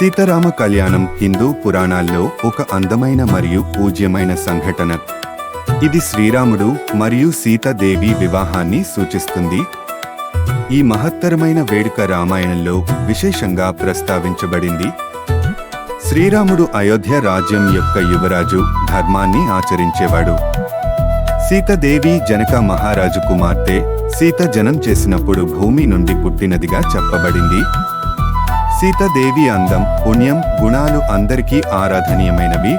సీతారామ కళ్యాణం హిందూ పురాణాల్లో ఒక అందమైన మరియు పూజ్యమైన సంఘటన. ఇది శ్రీరాముడు మరియు సీతాదేవి వివాహాన్ని సూచిస్తుంది. ఈ మహత్తరమైన వేడుక రామాయణంలో విశేషంగా ప్రస్తావించబడింది. శ్రీరాముడు అయోధ్య రాజ్యం యొక్క యువరాజు, ధర్మాన్ని ఆచరించేవాడు. సీతాదేవి జనక మహారాజు కుమార్తె. సీత జనం చేసినప్పుడు భూమి నుండి పుట్టినదిగా చెప్పబడింది. సీతాదేవి అందం, పుణ్యం, గుణాలు అందరికీ ఆరాధనీయమైనవి.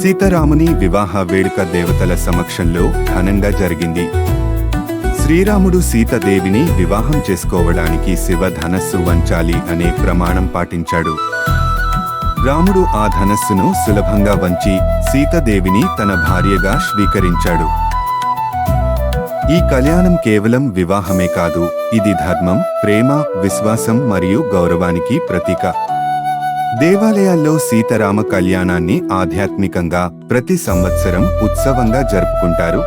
సీతారాముని వివాహ వేడుక దేవతల సమక్షంలో ఘనంగా జరిగింది. శ్రీరాముడు సీతాదేవిని వివాహం చేసుకోవడానికి శివ ధనస్సు వంచాలి అనే ప్రమాణం పాటించాడు. రాముడు ఆ ధనస్సును సులభంగా వంచి సీతాదేవిని తన భార్యగా స్వీకరించాడు. ఈ కళ్యాణం కేవలం వివాహమే కాదు, ఇది ధర్మం, ప్రేమ, విశ్వాసం మరియు గౌరవానికి ప్రతీక. దేవాలయాల్లో సీతారామ కళ్యాణాన్ని ఆధ్యాత్మికంగా ప్రతి సంవత్సరం ఉత్సవంగా జరుపుకుంటారు.